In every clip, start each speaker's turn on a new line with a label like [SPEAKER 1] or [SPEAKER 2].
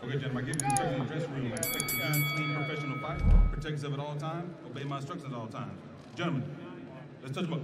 [SPEAKER 1] Okay, gentlemen, I give you instructions in the dressing room. Expect a good, clean, professional fight. Protect yourself at all times. Obey my instructions at all times. Gentlemen, let's touch them up.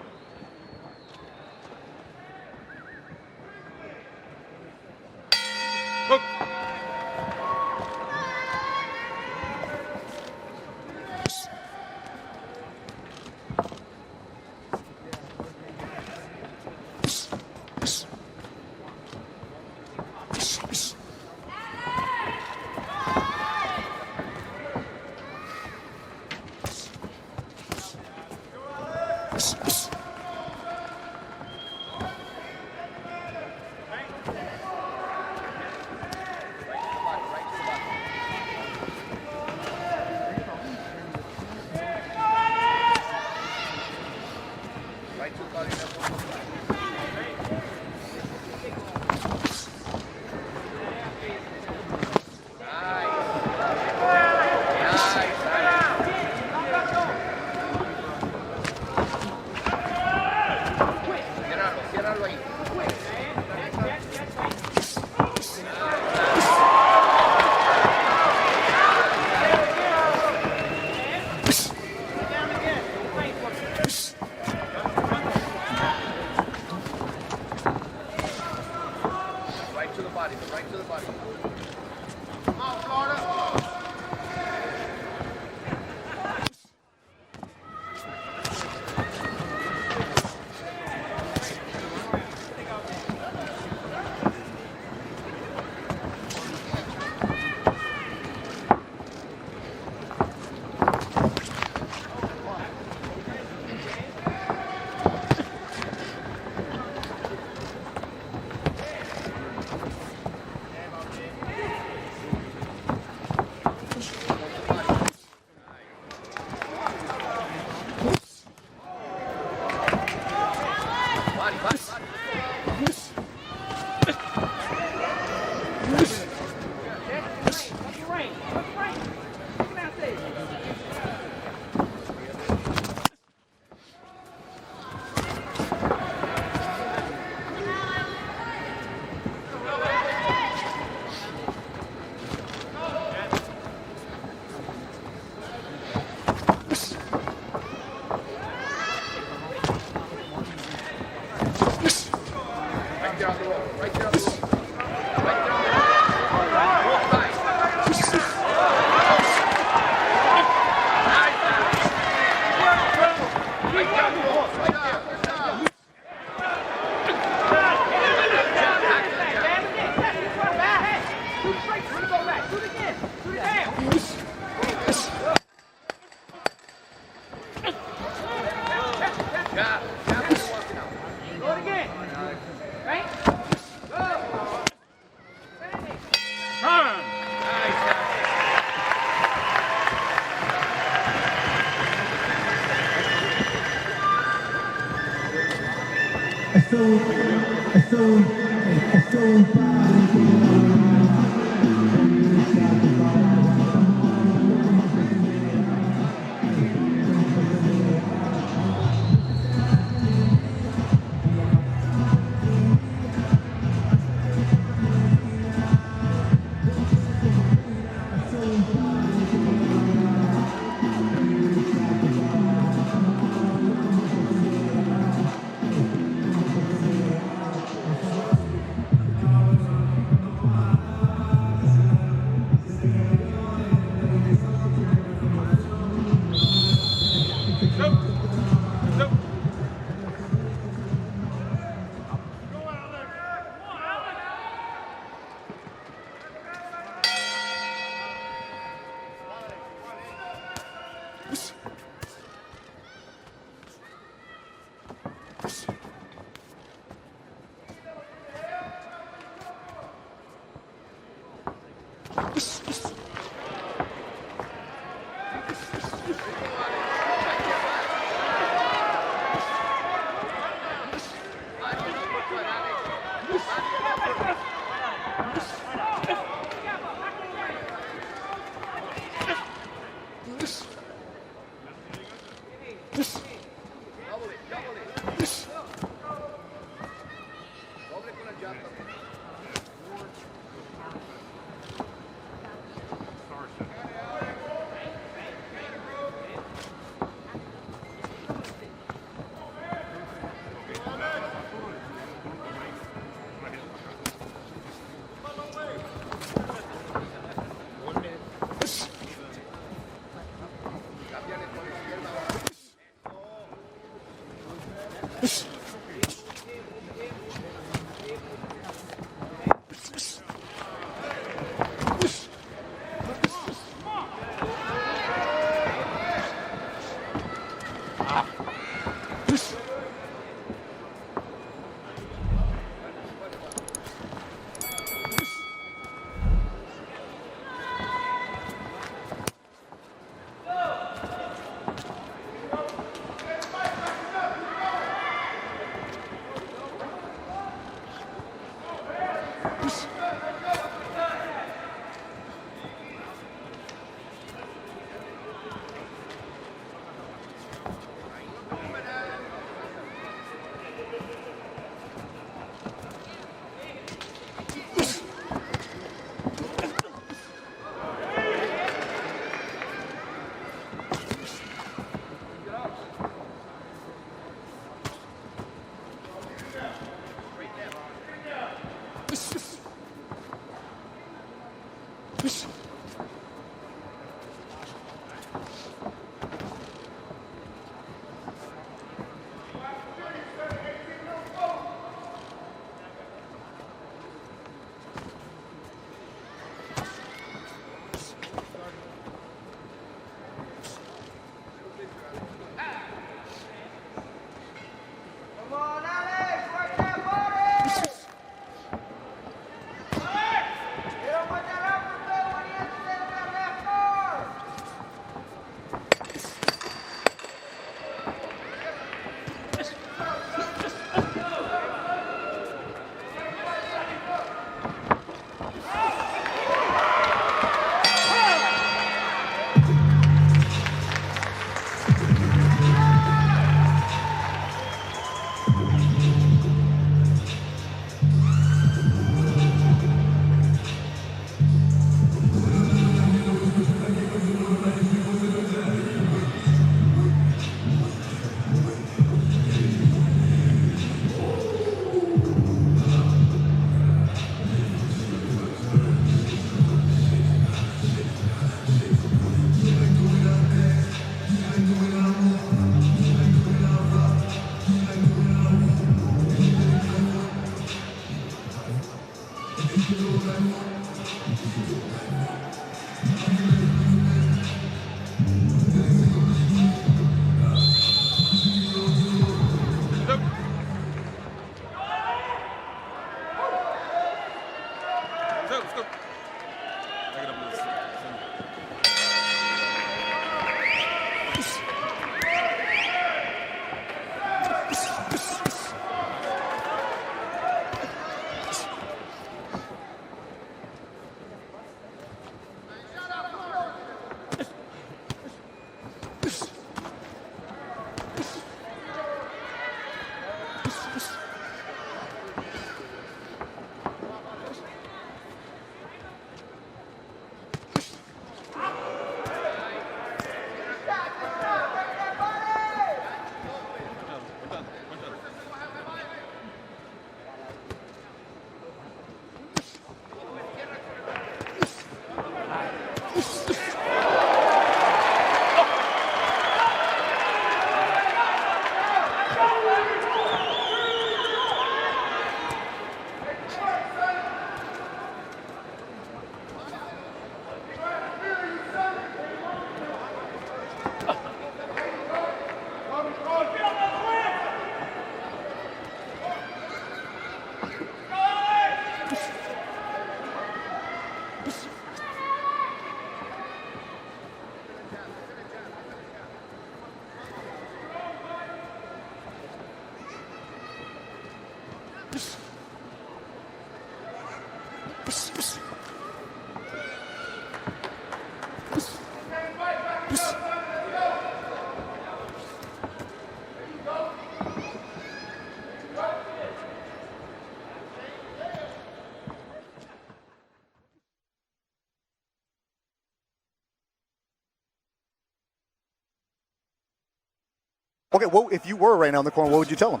[SPEAKER 2] Okay, well, if you were right now in the corner, what would you tell him?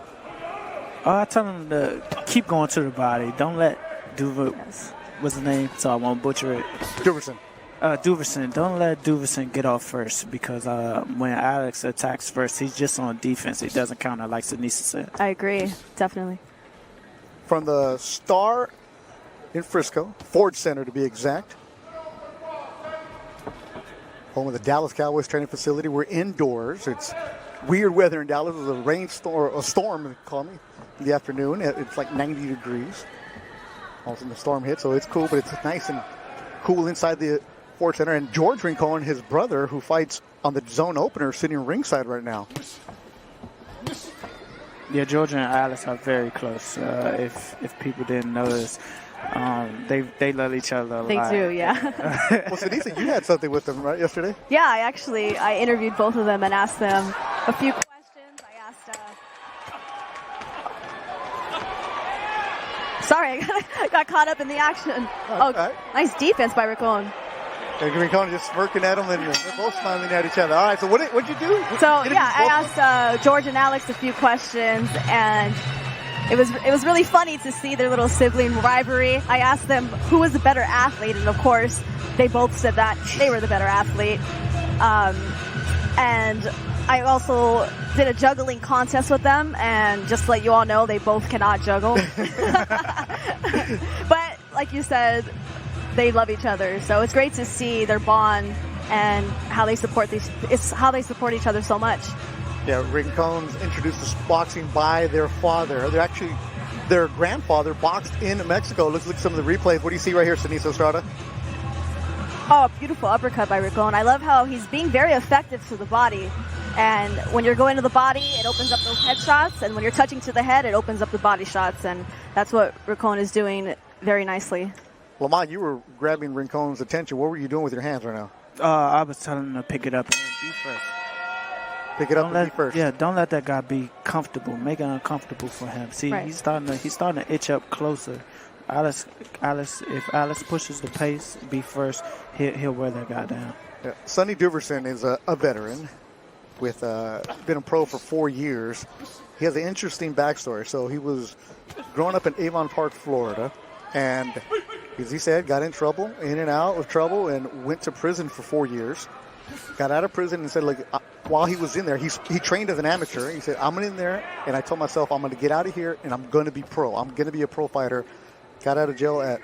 [SPEAKER 3] I tell him to keep going to the body. Don't let what's his name? So I won't butcher it.
[SPEAKER 2] Duversonne.
[SPEAKER 3] Duversonne. Don't let Duversonne get off first because when Alex attacks first, he's just on defense. He doesn't counter like Sanisa said.
[SPEAKER 4] I agree, definitely.
[SPEAKER 2] From the Star in Frisco, Ford Center to be exact, home of the Dallas Cowboys training facility. We're indoors. It's weird weather in Dallas. It was a storm, they call me, in the afternoon. It's like 90 degrees. All of a sudden the storm hit, so it's cool, but it's nice and cool inside the Ford Center. And George Rincon, his brother, who fights on the zone opener, sitting ringside right now.
[SPEAKER 3] Yeah, Georgia and Alex are very close. If people didn't notice, they love each other a lot.
[SPEAKER 4] They do, yeah.
[SPEAKER 2] Well, Sanisa, you had something with them, right, yesterday?
[SPEAKER 4] Yeah, I interviewed both of them and asked them a few questions. I asked. Sorry, I got caught up in the action.
[SPEAKER 2] Right.
[SPEAKER 4] Nice defense by Rincon.
[SPEAKER 2] And Rincon just smirking at him, and they're both smiling at each other. All right, so what'd you do?
[SPEAKER 4] So, yeah, I asked George and Alex a few questions, and it was really funny to see their little sibling rivalry. I asked them who was the better athlete, and of course, they both said that they were the better athlete. And I also did a juggling contest with them, and just to let you all know, they both cannot juggle. But like you said, they love each other, so it's great to see their bond and how they support each other so much.
[SPEAKER 2] Yeah, Rincon's introduced to boxing by their father. Their grandfather boxed in Mexico. Let's look at some of the replays. What do you see right here, Sinisa Estrada?
[SPEAKER 4] Oh, beautiful uppercut by Rincon. I love how he's being very effective to the body. And when you're going to the body, it opens up those head shots. And when you're touching to the head, it opens up the body shots. And that's what Rincon is doing very nicely.
[SPEAKER 2] Lamont, you were grabbing Rincon's attention. What were you doing with your hands right now?
[SPEAKER 3] I was telling him to pick it up and be first.
[SPEAKER 2] Pick it up and be first.
[SPEAKER 3] Yeah, don't let that guy be comfortable. Make it uncomfortable for him. See,
[SPEAKER 4] right.
[SPEAKER 3] he's starting to itch up closer. If Alex pushes the pace, be first, he'll wear that guy down.
[SPEAKER 2] Yeah. Sanny Duversonne is a veteran with been a pro for 4 years. He has an interesting backstory. So he was growing up in Avon Park, Florida, and as he said, got in and out of trouble, and went to prison for 4 years. Got out of prison and said, like, while he was in there, he trained as an amateur. He said, I'm in there, and I told myself, I'm going to get out of here, and I'm going to be pro. I'm going to be a pro fighter. Got out of jail at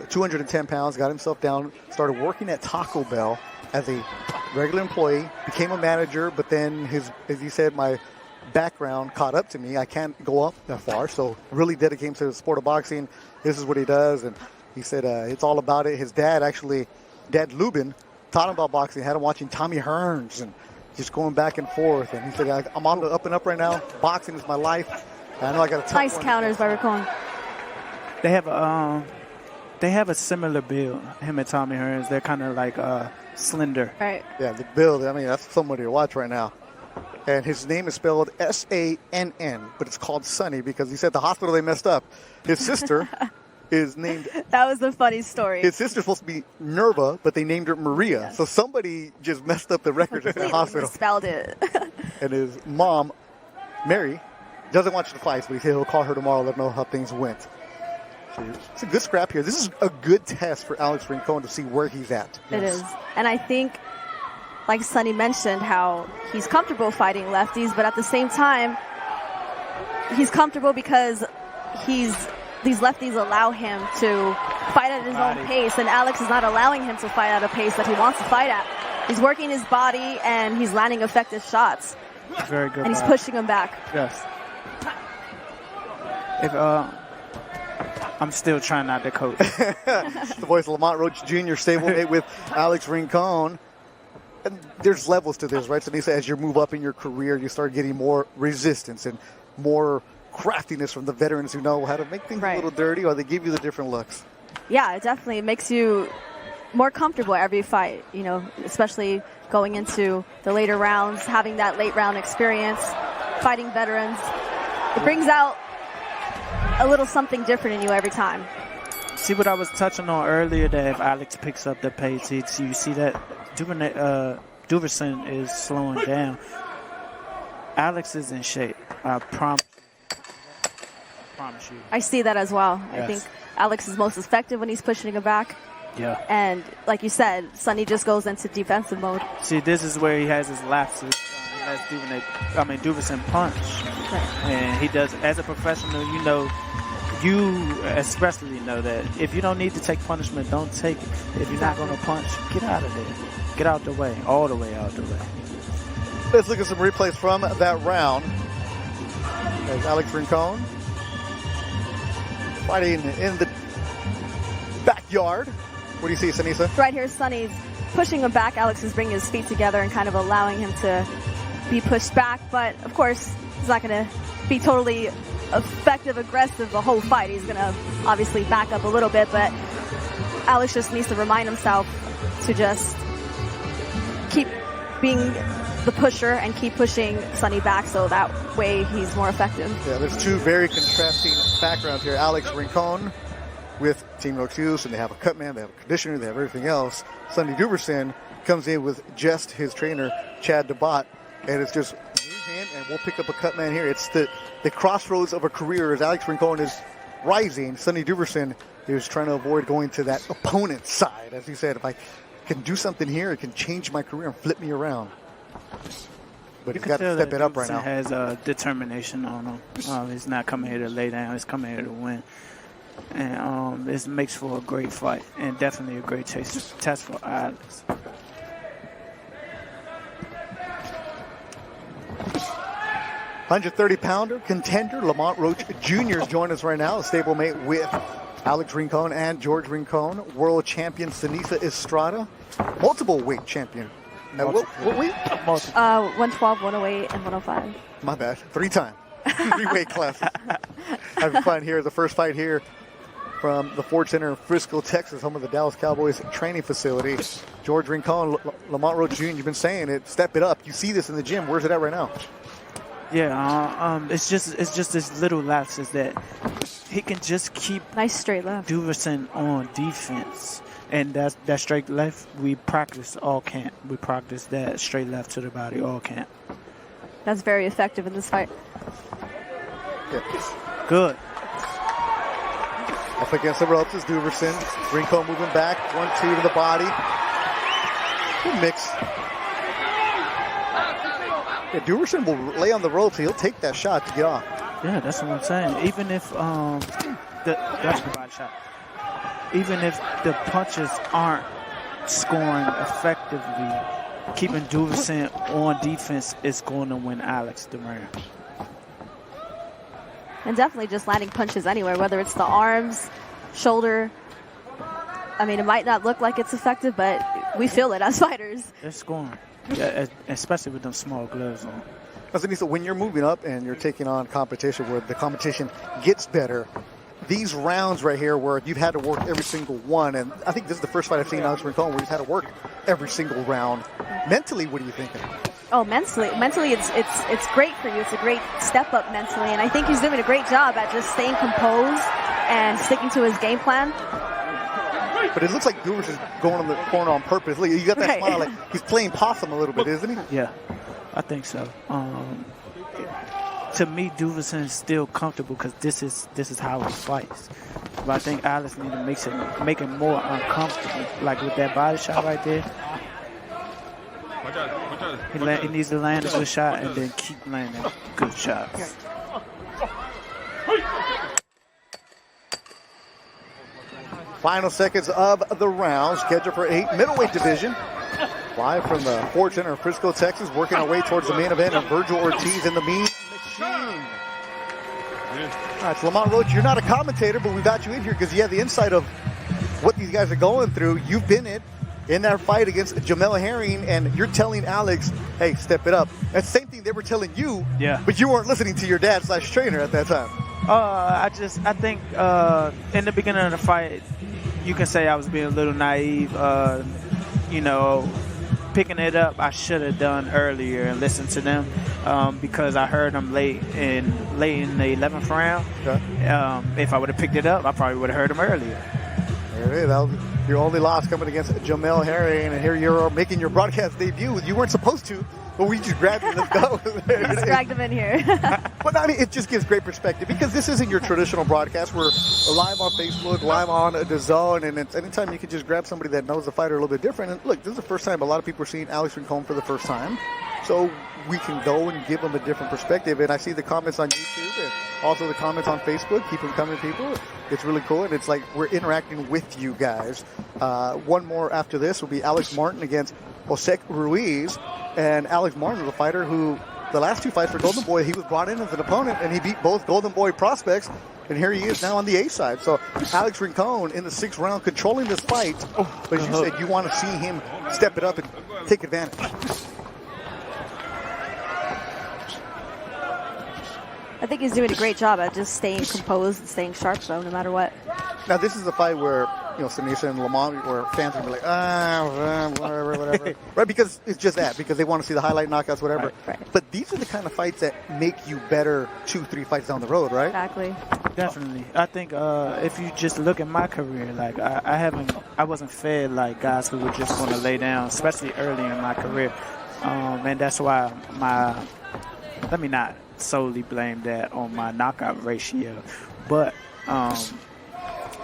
[SPEAKER 2] 210 pounds, got himself down, started working at Taco Bell as a regular employee, became a manager, but then as he said, my background caught up to me. I can't go up that far, so really dedicated to the sport of boxing. This is what he does, and he said it's all about it. His dad, Dad Lubin, taught him about boxing, had him watching Tommy Hearns and just going back and forth. And he said, I'm on the up and up right now. Boxing is my life. And I know I got a tough
[SPEAKER 4] Nice
[SPEAKER 2] one.
[SPEAKER 4] counters by Rincon.
[SPEAKER 3] They have a similar build. Him and Tommy Hearns, they're kind of like slender.
[SPEAKER 4] Right.
[SPEAKER 2] Yeah, the build. I mean, that's somebody to watch right now. And his name is spelled S-A-N-N, but it's called Sonny because he said the hospital they messed up. His sister is named.
[SPEAKER 4] That was the funny story.
[SPEAKER 2] His sister's supposed to be Nerva, but they named her Maria.
[SPEAKER 4] Yes.
[SPEAKER 2] So somebody just messed up the records at the hospital.
[SPEAKER 4] Spelled it.
[SPEAKER 2] And his mom, Mary, doesn't watch the fights, but he'll call her tomorrow, let her know how things went. So it's a good scrap here. This is a good test for Alex Rincon to see where he's at.
[SPEAKER 4] It is. And I think, like Sonny mentioned, how he's comfortable fighting lefties, but at the same time, he's comfortable because these lefties allow him to fight at his own pace, and Alex is not allowing him to fight at a pace that he wants to fight at. He's working his body, and he's landing effective shots.
[SPEAKER 3] Very good.
[SPEAKER 4] And he's pushing him back.
[SPEAKER 3] Yes. I'm still trying not to coach.
[SPEAKER 2] The voice of Lamont Roach Jr., stablemate with Alex Rincon. And there's levels to this, right? So as you move up in your career, you start getting more resistance and more craftiness from the veterans who know how to make things a little dirty, or they give you the different looks.
[SPEAKER 4] Yeah, it definitely makes you more comfortable every fight, especially going into the later rounds, having that late round experience, fighting veterans. It brings out a little something different in you every time.
[SPEAKER 3] See what I was touching on earlier, that if Alex picks up the pace, you see that Duversonne is slowing down. Alex is in shape. I promise you.
[SPEAKER 4] I see that as well.
[SPEAKER 3] Yes.
[SPEAKER 4] I think Alex is most effective when he's pushing him back.
[SPEAKER 3] Yeah.
[SPEAKER 4] And like you said, Sonny just goes into defensive mode.
[SPEAKER 3] See, this is where he has his lapses. He lets Duversonne punch.
[SPEAKER 4] Right.
[SPEAKER 3] And he does, as a professional, you especially know that if you don't need to take punishment, don't take it. If you're not going to punch, get out of there. Get out the way, all the way out the way.
[SPEAKER 2] Let's look at some replays from that round. There's Alex Rincon fighting in the backyard. What do you see, Sanisa?
[SPEAKER 4] Right here, Sonny's pushing him back. Alex is bringing his feet together and kind of allowing him to be pushed back. But, of course, he's not going to be totally effective, aggressive the whole fight. He's going to obviously back up a little bit. But Alex just needs to remind himself to just keep being the pusher and keep pushing Sonny back, so that way he's more effective.
[SPEAKER 2] Yeah, there's two very contrasting backgrounds here. Alex Rincon with Team No Excuse, and they have a cut man, they have a conditioner, they have everything else. Sanny Duversonne comes in with just his trainer, Chad DeBott, and it's just hand, and we'll pick up a cut man here. It's the crossroads of a career as Alex Rincon is rising. Sanny Duversonne He was trying to avoid going to that opponent's side. As he said, if I can do something here, it can change my career and flip me around. But he's got to step it up right now.
[SPEAKER 3] He has determination on him. He's not coming here to lay down. He's coming here to win. And this makes for a great fight and definitely a great test for Alex.
[SPEAKER 2] $130-pounder contender Lamont Roach Jr. is joining us right now, a stablemate with Alex Rincon and George Rincon, world champion Sanisa Estrada, multiple weight champion. What weight?
[SPEAKER 4] 112, 108, and 105.
[SPEAKER 2] My bad. 3-time. 3 weight classes. Having fun here. The first fight here from the Ford Center in Frisco, Texas, home of the Dallas Cowboys training facility. George Rincon, Lamont Roach Jr., you've been saying it. Step it up. You see this in the gym. Where's it at right now?
[SPEAKER 3] Yeah, it's just this little lapses that he can just keep
[SPEAKER 4] nice straight left
[SPEAKER 3] Duversonne on defense, and that straight left we practice all camp. We practice that straight left to the body all camp.
[SPEAKER 4] That's very effective in this fight.
[SPEAKER 2] Yeah.
[SPEAKER 3] Good.
[SPEAKER 2] Up against the ropes is Duversonne. Rincon moving back, 1-2 to the body. Good mix. Yeah, Duversonne will lay on the ropes. He'll take that shot to get off.
[SPEAKER 3] Yeah, that's what I'm saying. Even if that's the body shot. Even if the punches aren't scoring effectively, keeping Duversonne on defense is going to win Alex the round.
[SPEAKER 4] And definitely just landing punches anywhere, whether it's the arms, shoulder. I mean, it might not look like it's effective, but we feel it as fighters.
[SPEAKER 3] They're scoring. Yeah, especially with them small gloves on.
[SPEAKER 2] So when you're moving up and you're taking on competition where the competition gets better, these rounds right here where you've had to work every single one, and I think this is the first fight I've seen Alex Rincon where he's had to work every single round. Mentally, what are you thinking?
[SPEAKER 4] Oh, mentally it's great for you. It's a great step up mentally, and I think he's doing a great job at just staying composed and sticking to his game plan.
[SPEAKER 2] But it looks like Duversonne is going on the corner on purpose. Look, you got that smile like he's playing possum a little bit, isn't he?
[SPEAKER 3] Yeah, I think so. To me, Duversonne is still comfortable because this is how he fights. But I think Alex needs to make it more uncomfortable. Like with that body shot right there. He needs to land a good shot and then keep landing good shots.
[SPEAKER 2] Final seconds of the round, scheduled for 8 middleweight division. Live from the Ford Center in Frisco, Texas, working our way towards the main event of Virgil Ortiz and the Mean Machine. All right, so Lamont Roach, you're not a commentator, but we got you in here because you have the insight of what these guys are going through. You've been in that fight against Jamel Herring, and you're telling Alex, hey, step it up. That's the same thing they were telling you, but you weren't listening to your dad/trainer at that time.
[SPEAKER 3] I think in the beginning of the fight, you can say I was being a little naive. Picking it up, I should have done earlier and listened to them because I heard them late in the 11th round. Okay. If I would have picked it up, I probably would have heard them earlier.
[SPEAKER 2] There it is. That was your only loss coming against Jamel Herring, and here you're making your broadcast debut. You weren't supposed to, but we just grabbed you. Let's go.
[SPEAKER 4] Just dragged him in here.
[SPEAKER 2] But I mean, it just gives great perspective because this isn't your traditional broadcast. We're live on Facebook, live on Dazn, and it's anytime you can just grab somebody that knows the fighter a little bit different. And look, this is the first time a lot of people are seeing Alex Rincon for the first time, so we can go and give them a different perspective. And I see the comments on YouTube and also the comments on Facebook. Keep them coming, people. It's really cool, and it's like we're interacting with you guys. One more after this will be Alex Martin against Jose Ruiz. And Alex Martin is a fighter who, the last 2 fights for Golden Boy, he was brought in as an opponent, and he beat both Golden Boy prospects. And here he is now on the A side. So Alex Rincon in the 6th round controlling this fight. But as you said, you want to see him step it up and take advantage.
[SPEAKER 4] I think he's doing a great job at just staying composed and staying sharp, though, no matter what.
[SPEAKER 2] Now, this is a fight where, Sanisa and Lamont, where fans will be like, whatever. Right, because it's just that, because they want to see the highlight knockouts, whatever.
[SPEAKER 4] Right.
[SPEAKER 2] But these are the kind of fights that make you better 2-3 fights down the road, right?
[SPEAKER 4] Exactly.
[SPEAKER 3] Definitely. I think if you just look at my career, like I wasn't fed like guys who were just going to lay down, especially early in my career. And that's why let me not solely blame that on my knockout ratio, but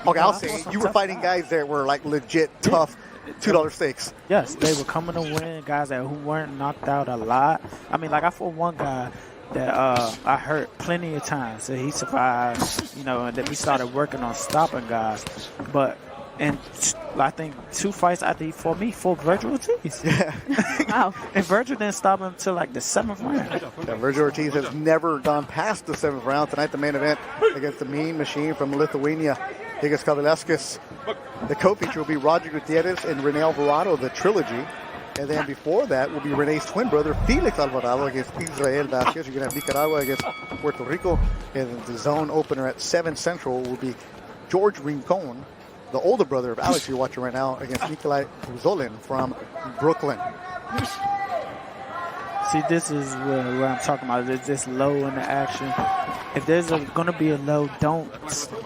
[SPEAKER 2] Okay, I'll say you were fighting guys that were like legit tough $2 steaks.
[SPEAKER 3] Yes, they were coming to win. Guys who weren't knocked out a lot. I mean, like I fought one guy that I hurt plenty of times, so he survived. You know, and then we started working on stopping guys. But and I think 2 fights after he fought me, fought Virgil Ortiz.
[SPEAKER 2] Yeah.
[SPEAKER 3] Wow. And Virgil didn't stop him until like the 7th round.
[SPEAKER 2] Yeah, Virgil Ortiz has never gone past the 7th round. Tonight, the main event against the Mean Machine from Lithuania, Higas Kavaliauskas. The co-feature will be Roger Gutierrez and Rene Alvarado, the trilogy. And then before that will be Renee's twin brother, Felix Alvarado, against Israel Vasquez. You're going to have Nicaragua against Puerto Rico. And then the zone opener at 7 Central will be George Rincon, the older brother of Alex you're watching right now, against Nikolai Zolin from Brooklyn.
[SPEAKER 3] See, this is where I'm talking about. There's this low in the action. If there's going to be a low, don't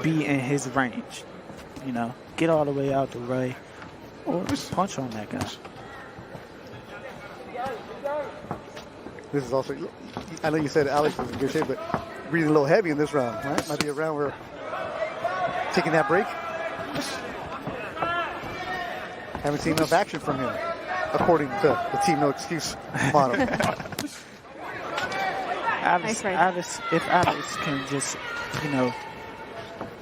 [SPEAKER 3] be in his range. You know, get all the way out the way or punch on that guy.
[SPEAKER 2] This is also, I know you said Alex was in good shape, but breathing a little heavy in this round, right? Might be a round where taking that break. Haven't seen enough action from him, according to the Team No Excuse motto.
[SPEAKER 3] Alex, if Alex can just, you know,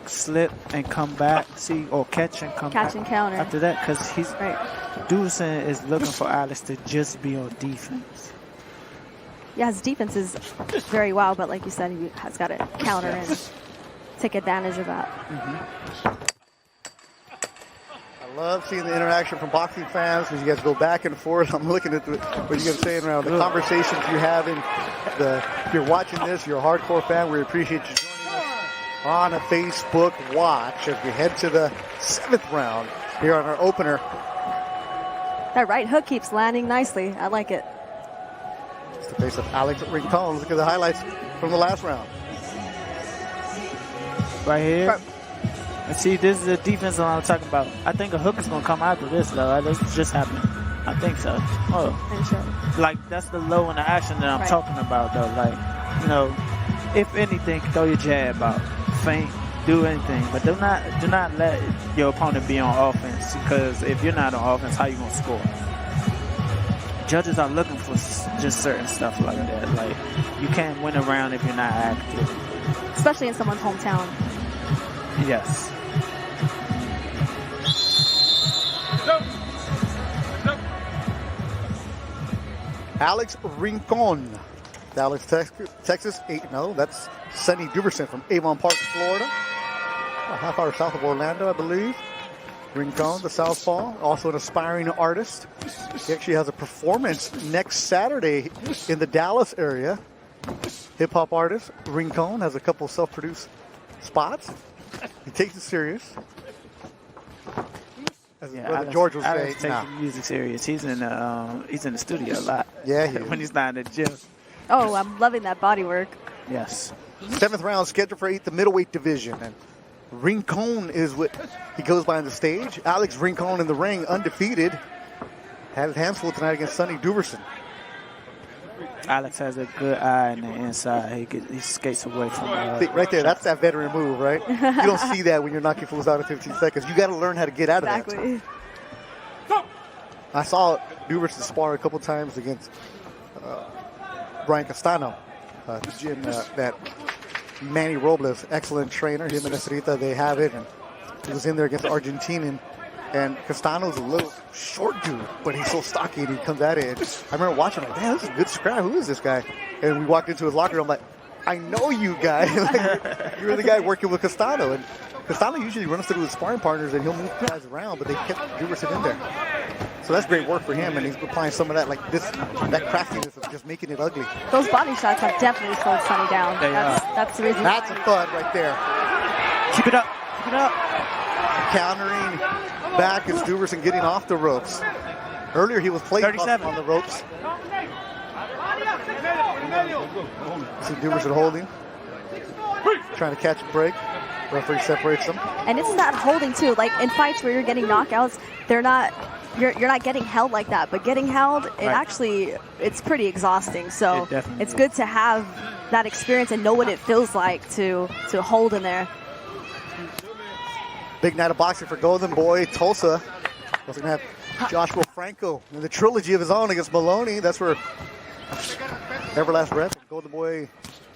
[SPEAKER 3] slip and come back, or catch and come back.
[SPEAKER 4] Catch and counter.
[SPEAKER 3] After that, because Duversonne is looking for Alex to just be on defense.
[SPEAKER 4] Yeah, his defense is very well, but like you said, he has got to counter and take advantage of that.
[SPEAKER 2] I love seeing the interaction from boxing fans because you guys go back and forth. I'm looking at what you guys are saying around the conversations you're having. If you're watching this, you're a hardcore fan. We appreciate you joining us on a Facebook watch as we head to the 7th round here on our opener.
[SPEAKER 4] That right hook keeps landing nicely. I like it.
[SPEAKER 2] It's the face of Alex Rincon. Look at the highlights from the last round.
[SPEAKER 3] Right here. And see, this is the defense that I'm talking about. I think a hook is going to come after this, though. This just happened. I think so. Like, that's the low in the action that I'm talking about, though. Like, you know, if anything, throw your jab out. Feint, do anything. But do not let your opponent be on offense, because if you're not on offense, how you going to score? Judges are looking for just certain stuff like that. Like, you can't win a round if you're not active.
[SPEAKER 4] Especially in someone's hometown.
[SPEAKER 3] Yes.
[SPEAKER 2] Alex Rincon, Dallas, Texas, 8-0. That's Sanny Duversonne from Avon Park, Florida. A half hour south of Orlando, I believe. Rincon, the southpaw, also an aspiring artist. He actually has a performance next Saturday in the Dallas area. Hip-hop artist. Rincon has a couple self-produced spots. He takes it serious. As his brother George would say,
[SPEAKER 3] takes the music serious. He's in the studio a lot.
[SPEAKER 2] Yeah,
[SPEAKER 3] when he's not in the gym.
[SPEAKER 4] Oh, I'm loving that body work.
[SPEAKER 3] Yes.
[SPEAKER 2] 7th round scheduled for the middleweight division. And Rincon is what he goes by on the stage. Alex Rincon in the ring, undefeated. Had his hands full tonight against Sanny Duversonne.
[SPEAKER 3] Alex has a good eye in the inside. He skates away from
[SPEAKER 2] right there, that's that veteran move, right? You don't see that when you're knocking fools out in 15 seconds. You got to learn how to get out of that. I saw Duversonne spar a couple times against Brian Castano, gym that Manny Robles, excellent trainer. Him and Estrita, they have it. And he was in there against the Argentinian. And Castano's a little short dude, but he's so stocky and he comes at it. And I remember watching, like, man, this is a good scrap. Who is this guy? And we walked into his locker room, like, I know you, guy. Like, you're the guy working with Castano. And Castano usually runs through his sparring partners and he'll move guys around, but they kept Duversonne in there. So that's great work for him, and he's applying some of that, like that craftiness of just making it ugly.
[SPEAKER 4] Those body shots have definitely slowed Sanny down. That's the reason.
[SPEAKER 2] That's a thud right there.
[SPEAKER 3] Keep it up. Keep it up.
[SPEAKER 2] Countering back is Duversonne getting off the ropes. Earlier he was playing on the ropes. See Duversonne holding. Trying to catch a break. Referee separates them.
[SPEAKER 4] And it's not holding too. Like in fights where you're getting knockouts, you're not getting held like that. But getting held, it's pretty exhausting. So it's good to have that experience and know what it feels like to hold in there.
[SPEAKER 2] Big night of boxing for Golden Boy Tulsa. Also going to have Joshua Franco in the trilogy of his own against Maloney. That's where Everlast Rep, Golden Boy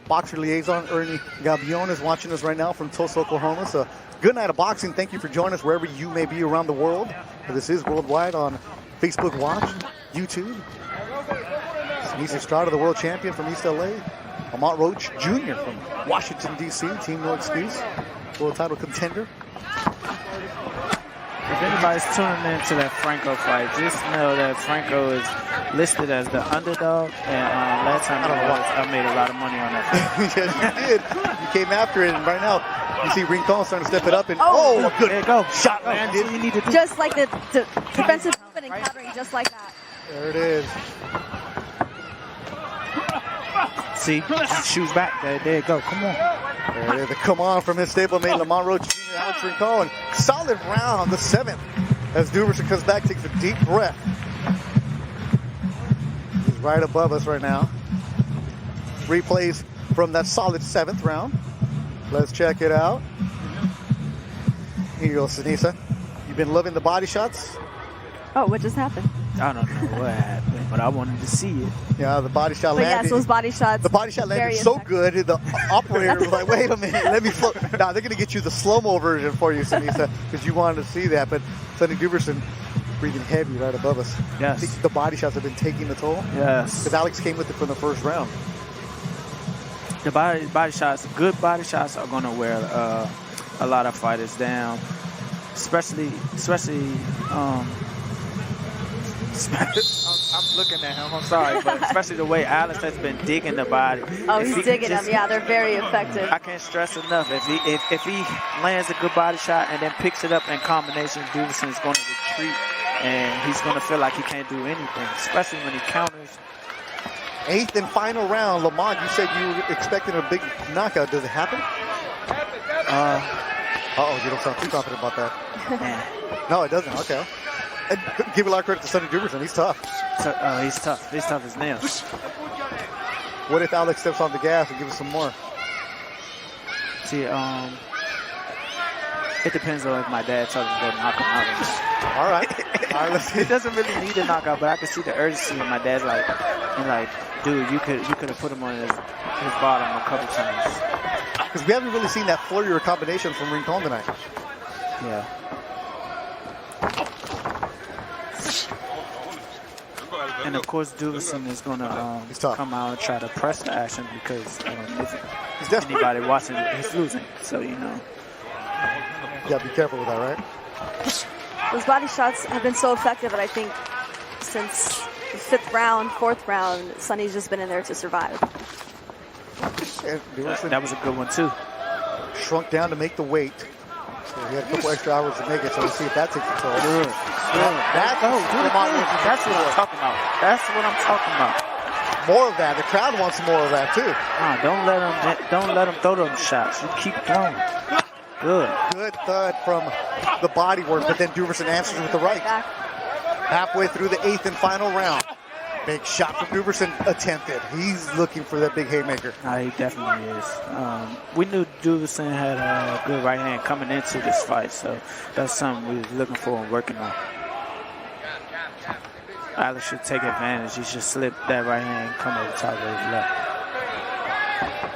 [SPEAKER 2] boxer liaison Ernie Gabion is watching us right now from Tulsa, Oklahoma. So good night of boxing. Thank you for joining us wherever you may be around the world. This is worldwide on Facebook Watch, YouTube. Denise Estrada, the world champion from East LA. Lamont Roach Jr. from Washington, D.C. Team No Excuse, world title contender.
[SPEAKER 3] If anybody's tuning into that Franco fight, just know that Franco is listed as the underdog. And last time I made a lot of money on that fight.
[SPEAKER 2] Yes, you did. You came after it, and right now you see Rincon starting to step it up. And good
[SPEAKER 3] there you go.
[SPEAKER 2] shot landed.
[SPEAKER 3] You need to do.
[SPEAKER 4] Just like the defensive movement and countering, just like that.
[SPEAKER 2] There it is.
[SPEAKER 3] See, shoes back. There you go. Come on.
[SPEAKER 2] There it is. The come on from his stablemate Lamont Roach Jr. Alex Rincon. Solid round, the 7th. As Duversonne comes back, takes a deep breath. He's right above us right now. Replays from that solid 7th round. Let's check it out. Here you go, Sanisa. You've been loving the body shots?
[SPEAKER 4] Oh, what just happened?
[SPEAKER 3] I don't know what happened, but I wanted to see it.
[SPEAKER 2] Yeah, the body shot
[SPEAKER 4] But
[SPEAKER 2] landed.
[SPEAKER 4] yes, those body shots.
[SPEAKER 2] The body shot landed
[SPEAKER 4] very
[SPEAKER 2] so
[SPEAKER 4] effective.
[SPEAKER 2] good, the operator was like, wait a minute, let me float. Now, they're going to get you the slow-mo version for you, Sanisa, because you wanted to see that. But Sanny Duversonne breathing heavy right above us.
[SPEAKER 3] Yes.
[SPEAKER 2] I think the body shots have been taking the toll.
[SPEAKER 3] Yes.
[SPEAKER 2] Because Alex came with it from the first round.
[SPEAKER 3] The body shots, good body shots are going to wear a lot of fighters down, especially. I'm looking at him. I'm sorry, but especially the way Alex has been digging the body.
[SPEAKER 4] Oh,
[SPEAKER 3] If
[SPEAKER 4] he's
[SPEAKER 3] he
[SPEAKER 4] digging
[SPEAKER 3] just-
[SPEAKER 4] them. Yeah, they're very effective.
[SPEAKER 3] I can't stress enough. If he lands a good body shot and then picks it up in combination, Duversonne is going to retreat and he's going to feel like he can't do anything, especially when he counters.
[SPEAKER 2] 8th and final round. Lamont, you said you were expecting a big knockout. Does it happen? You don't sound too confident about that. No, it doesn't. Okay. And give a lot of credit to Sanny Duversonne. He's tough.
[SPEAKER 3] He's tough. He's tough as nails.
[SPEAKER 2] What if Alex steps on the gas and gives us some more?
[SPEAKER 3] See, it depends on if my dad tells me to go knock him out.
[SPEAKER 2] All right. All right, let's see.
[SPEAKER 3] He doesn't really need a knockout, but I can see the urgency in my dad's like, dude, you could have put him on his bottom a couple times.
[SPEAKER 2] Because we haven't really seen that flurry or combination from Rincon tonight.
[SPEAKER 3] Yeah. And of course, Duversonne is going to
[SPEAKER 2] He's tough.
[SPEAKER 3] come out and try to press the action because if
[SPEAKER 2] He's desperate.
[SPEAKER 3] anybody watching it, he's losing. So, you know.
[SPEAKER 2] You got to be careful with that, right?
[SPEAKER 4] Those body shots have been so effective, and I think since the 5th round, 4th round, Sonny's just been in there to survive.
[SPEAKER 2] And Duversonne
[SPEAKER 3] That was a good one, too.
[SPEAKER 2] shrunk down to make the weight. So he had a couple extra hours to make it, so we'll see if that takes a toll. That's
[SPEAKER 3] That's what I'm talking about. That's what I'm talking about.
[SPEAKER 2] more of that. The crowd wants more of that, too.
[SPEAKER 3] Don't let him throw them shots. You keep throwing. Good.
[SPEAKER 2] Good thud from the body work, but then Duversonne answers with the right.
[SPEAKER 4] Back.
[SPEAKER 2] Halfway through the 8th and final round. Big shot from Duversonne attempted. He's looking for that big haymaker.
[SPEAKER 3] He definitely is. We knew Duversonne had a good right hand coming into this fight, so that's something we was looking for and working on. Alex should take advantage. He should slip that right hand and come over the top of his left.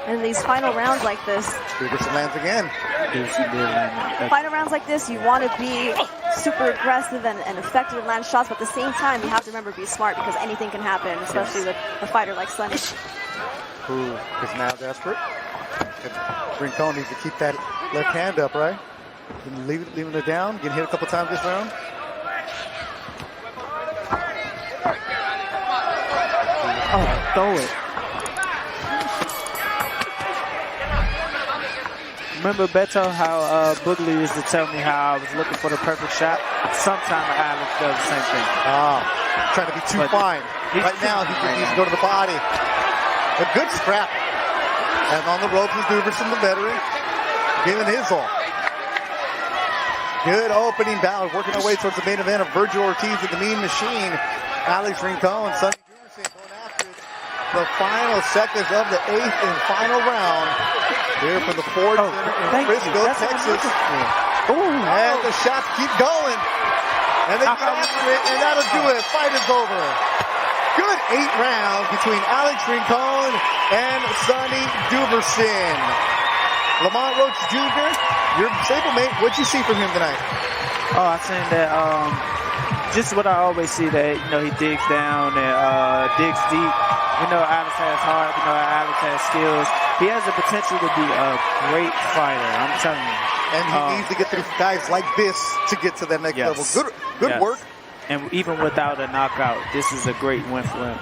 [SPEAKER 4] In these final rounds like this,
[SPEAKER 2] Duversonne lands again.
[SPEAKER 3] Duversonne did land.
[SPEAKER 4] final rounds like this, you want to be super aggressive and effective and land shots, but at the same time, you have to remember to be smart because anything can happen, especially with a fighter like Sonny.
[SPEAKER 2] Who is now desperate. Rincon needs to keep that left hand up, right? Leaving it down. Getting hit a couple times this round.
[SPEAKER 3] Oh, throw it. Remember, Beto, how Boogly used to tell me how I was looking for the perfect shot? Sometimes Alex does the same thing.
[SPEAKER 2] Trying to be too
[SPEAKER 3] But
[SPEAKER 2] fine.
[SPEAKER 3] he's
[SPEAKER 2] Right now, he
[SPEAKER 3] right
[SPEAKER 2] needs to
[SPEAKER 3] now.
[SPEAKER 2] go to the body. A good scrap. And on the ropes is Duversonne, the veteran, giving his all. Good opening bout, working our way towards the main event of Virgil Ortiz and the Mean Machine. Alex Rincon, Sanny Duversonne going after the final seconds of the 8th and final round. Here from the Ford Center in
[SPEAKER 3] Thank you.
[SPEAKER 2] Frisco,
[SPEAKER 3] That's what I'm
[SPEAKER 2] Texas.
[SPEAKER 3] looking for.
[SPEAKER 2] And the shots keep going. And they get after it, and that'll do it. Fight is over. Good 8 rounds between Alex Rincon and Sanny Duversonne. Lamont Roach Jr., your stablemate, what'd you see from him tonight?
[SPEAKER 3] Oh, I think that just what I always see, that he digs down and digs deep. We know Alex has heart. We know Alex has skills. He has the potential to be a great fighter. I'm telling you.
[SPEAKER 2] And he needs to get through guys like this to get to that next level. Good work.
[SPEAKER 3] And even without a knockout, this is a great win for him.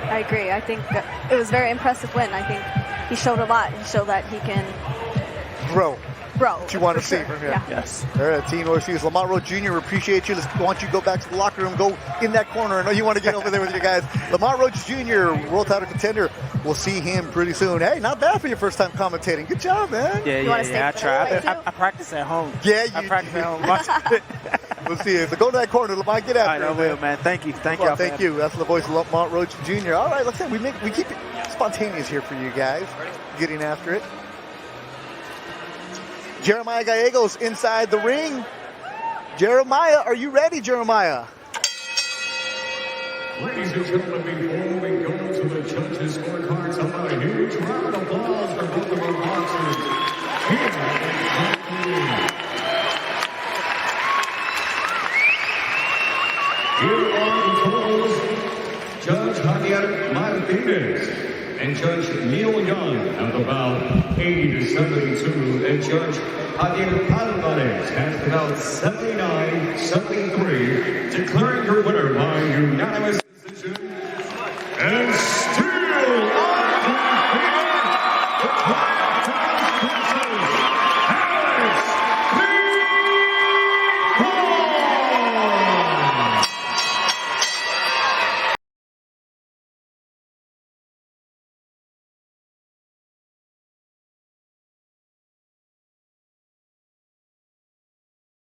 [SPEAKER 4] I agree. I think it was a very impressive win. I think he showed a lot. He showed that he can
[SPEAKER 2] grow.
[SPEAKER 4] What
[SPEAKER 2] you want to see from him.
[SPEAKER 4] Yeah.
[SPEAKER 3] Yes.
[SPEAKER 2] All right, Team Overseas. Lamont Roach Jr., appreciate you. Why don't you go back to the locker room, go in that corner. I know you want to get over there with your guys. Lamont Roach Jr., world title contender. We'll see him pretty soon. Hey, not bad for your first time commentating. Good job, man.
[SPEAKER 3] Yeah. I try. I practice at home.
[SPEAKER 2] Yeah,
[SPEAKER 3] I practice at home.
[SPEAKER 2] We'll see you. So go to that corner, Lamont. Get after it.
[SPEAKER 3] I will, man. Thank you. Thank you.
[SPEAKER 2] That's the voice of Lamont Roach Jr. All right, let's say we keep it spontaneous here for you guys. Getting after it. Jeremiah Gallegos inside the ring. Jeremiah, are you ready, Jeremiah?
[SPEAKER 5] Ladies and gentlemen, before we go to the judges' scorecards, how about a huge round of applause for both of our boxers here are the totals, Judge Javier Martinez and Judge Neil Young at about 80 to 72, and Judge Javier Palmares has about 79-73.